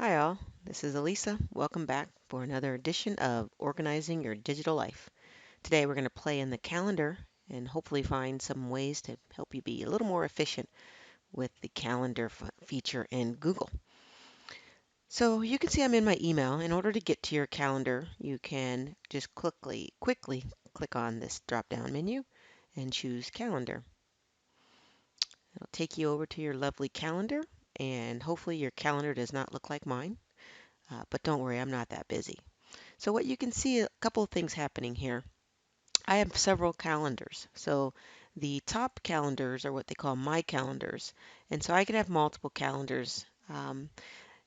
Hi all, this is Elisa. Welcome back for another edition of Organizing Your Digital Life. Today we're going to play in the calendar and hopefully find some ways to help you be a little more efficient with the calendar feature in Google. So you can see I'm in my email. In order to get to your calendar, you can just quickly click on this drop-down menu and choose Calendar. It'll take you over to your lovely calendar, and hopefully your calendar does not look like mine. But don't worry, I'm not that busy. So what you can see, a couple of things happening here. I have several calendars. So the top calendars are what they call my calendars. And so I can have multiple calendars.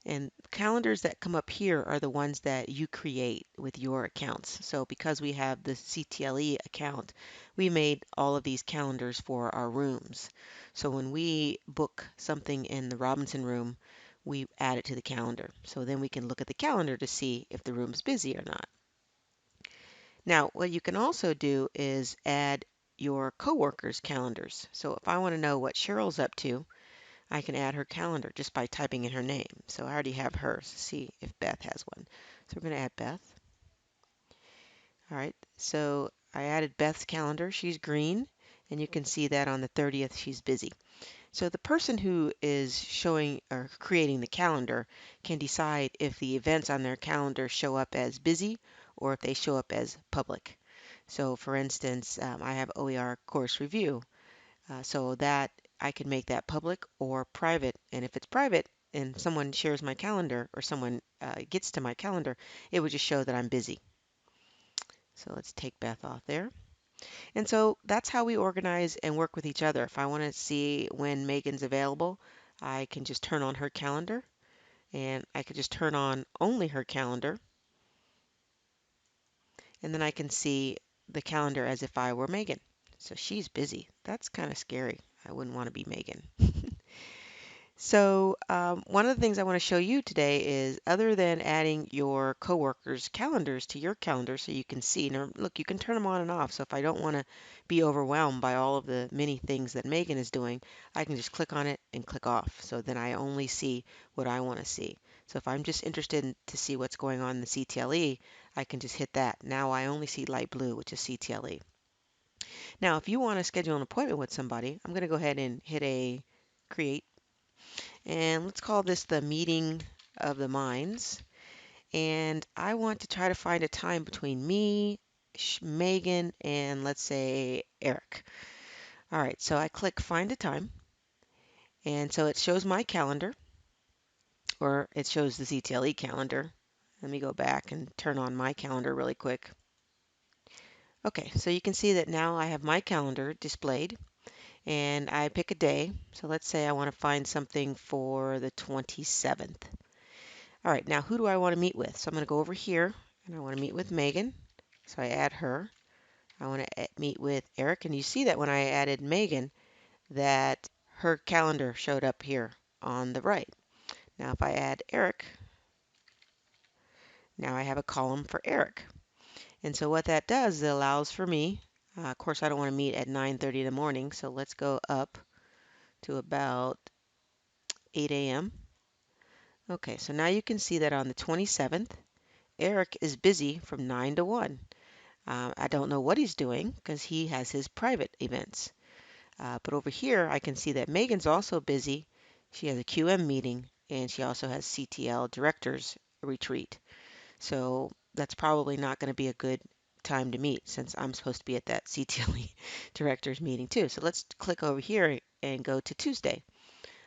And calendars that come up here are the ones that you create with your accounts. So because we have the CTLE account, we made all of these calendars for our rooms. So when we book something in the Robinson room, we add it to the calendar. So then we can look at the calendar to see if the room's busy or not. Now, what you can also do is add your coworkers' calendars. So if I want to know what Cheryl's up to, I can add her calendar just by typing in her name. So I already have hers. See if Beth has one. So we're going to add Beth. All right, so I added Beth's calendar. She's green, and you can see that on the 30th she's busy. So the person who is showing or creating the calendar can decide if the events on their calendar show up as busy or if they show up as public. So for instance, I have OER course review. So that I can make that public or private. And if it's private and someone shares my calendar or someone gets to my calendar, it would just show that I'm busy. So let's take Beth off there. And so that's how we organize and work with each other. If I want to see when Megan's available, I can just turn on her calendar, and I could just turn on only her calendar, and then I can see the calendar as if I were Megan. So she's busy. That's kind of scary. I wouldn't want to be Megan. So one of the things I want to show you today is other than adding your coworkers' calendars to your calendar so you can see. Now, look, you can turn them on and off. So if I don't want to be overwhelmed by all of the many things that Megan is doing, I can just click on it and click off. So then I only see what I want to see. So if I'm just interested to see what's going on in the CTLE, I can just hit that. Now I only see light blue, which is CTLE. Now, if you want to schedule an appointment with somebody, I'm going to go ahead and hit a create. And let's call this the meeting of the minds. And I want to try to find a time between me, Megan, and let's say Eric. All right, so I click find a time. And so it shows my calendar, or it shows the CTLE calendar. Let me go back and turn on my calendar really quick. Okay, so you can see that now I have my calendar displayed, and I pick a day. So let's say I want to find something for the 27th. All right, now who do I want to meet with? So I'm going to go over here and I want to meet with Megan. So I add her. I want to meet with Eric. And you see that when I added Megan, that her calendar showed up here on the right. Now if I add Eric, now I have a column for Eric. And so what that does is it allows for me, of course I don't want to meet at 9:30 in the morning, so let's go up to about 8 a.m. Okay, so now you can see that on the 27th, Eric is busy from 9 to 1. I don't know what he's doing because he has his private events. But over here, I can see that Megan's also busy. She has a QM meeting and she also has CTL directors retreat. So that's probably not going to be a good time to meet since I'm supposed to be at that CTL directors meeting too. So let's click over here and go to Tuesday.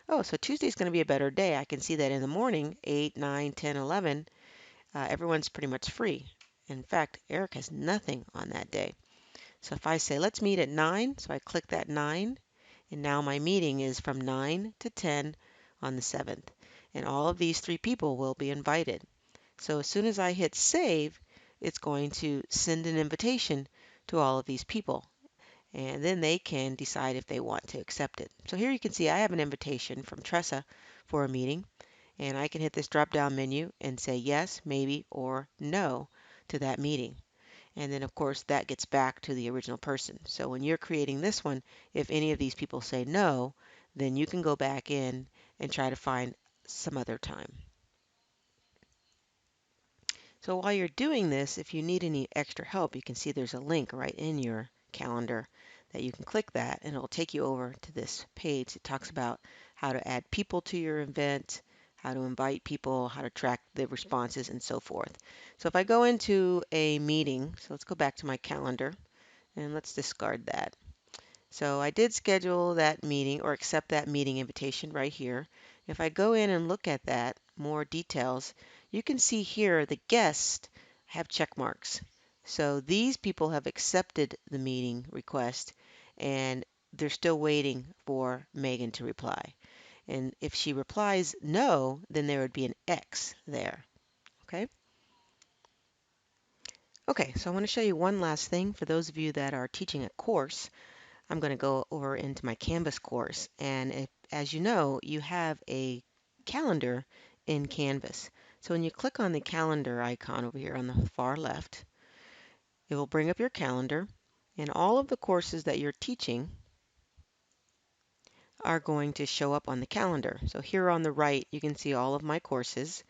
Oh, so Tuesday's going to be a better day. I can see that in the morning, 8, 9, 10, 11, everyone's pretty much free. In fact, Eric has nothing on that day. So if I say, let's meet at 9, so I click that 9, and now my meeting is from 9 to 10 on the 7th. And all of these three people will be invited. So as soon as I hit save, it's going to send an invitation to all of these people. And then they can decide if they want to accept it. So here you can see I have an invitation from Tressa for a meeting. And I can hit this drop down menu and say yes, maybe, or no to that meeting. And then, of course, that gets back to the original person. So when you're creating this one, if any of these people say no, then you can go back in and try to find some other time. So while you're doing this, if you need any extra help, you can see there's a link right in your calendar that you can click that and it'll take you over to this page. It talks about how to add people to your event, how to invite people, how to track the responses, and so forth. So if I go into a meeting, so let's go back to my calendar and let's discard that. So I did schedule that meeting or accept that meeting invitation right here. If I go in and look at that, more details, you can see here the guests have check marks. So these people have accepted the meeting request and they're still waiting for Megan to reply. And if she replies no, then there would be an X there. Okay? Okay, so I want to show you one last thing for those of you that are teaching a course. I'm going to go over into my Canvas course. And if, as you know, you have a calendar in Canvas. So when you click on the calendar icon over here on the far left, it will bring up your calendar. And all of the courses that you're teaching are going to show up on the calendar. So here on the right, you can see all of my courses.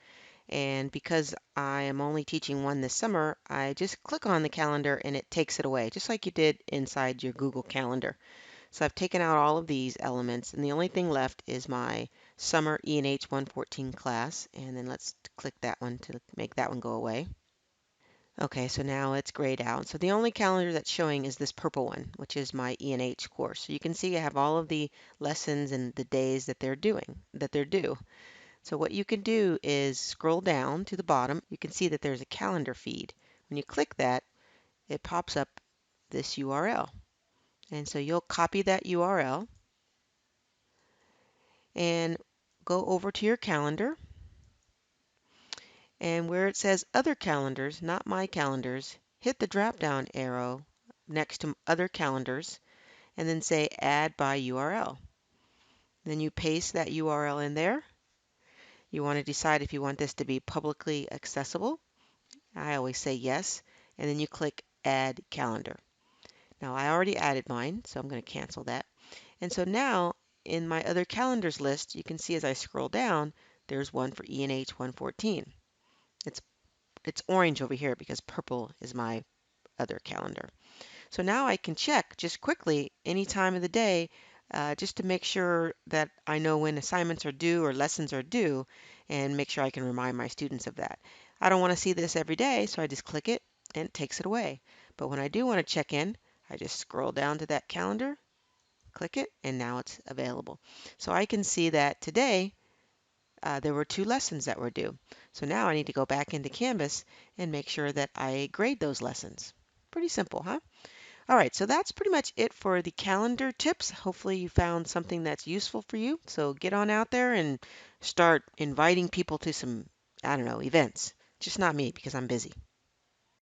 And because I am only teaching one this summer, I just click on the calendar and it takes it away, just like you did inside your Google Calendar. So I've taken out all of these elements, and the only thing left is my summer E&H 114 class. And then let's click that one to make that one go away. Okay, so now it's grayed out. So the only calendar that's showing is this purple one, which is my E&H course. So you can see I have all of the lessons and the days that they're due. So what you can do is scroll down to the bottom. You can see that there's a calendar feed. When you click that, it pops up this URL. And so you'll copy that URL and go over to your calendar. And where it says Other Calendars, not My Calendars, hit the drop-down arrow next to Other Calendars and then say Add by URL. Then you paste that URL in there. You want to decide if you want this to be publicly accessible. I always say yes. And then you click Add Calendar. Now I already added mine, so I'm going to cancel that. And so now in my other calendars list, you can see as I scroll down, there's one for E&H 114. It's orange over here because purple is my other calendar. So now I can check just quickly any time of the day just to make sure that I know when assignments are due or lessons are due and make sure I can remind my students of that. I don't want to see this every day, so I just click it and it takes it away. But when I do want to check in, I just scroll down to that calendar, click it, and now it's available. So I can see that today there were 2 lessons that were due. So now I need to go back into Canvas and make sure that I grade those lessons. Pretty simple, huh? All right, so that's pretty much it for the calendar tips. Hopefully you found something that's useful for you. So get on out there and start inviting people to some, I don't know, events. Just not me because I'm busy.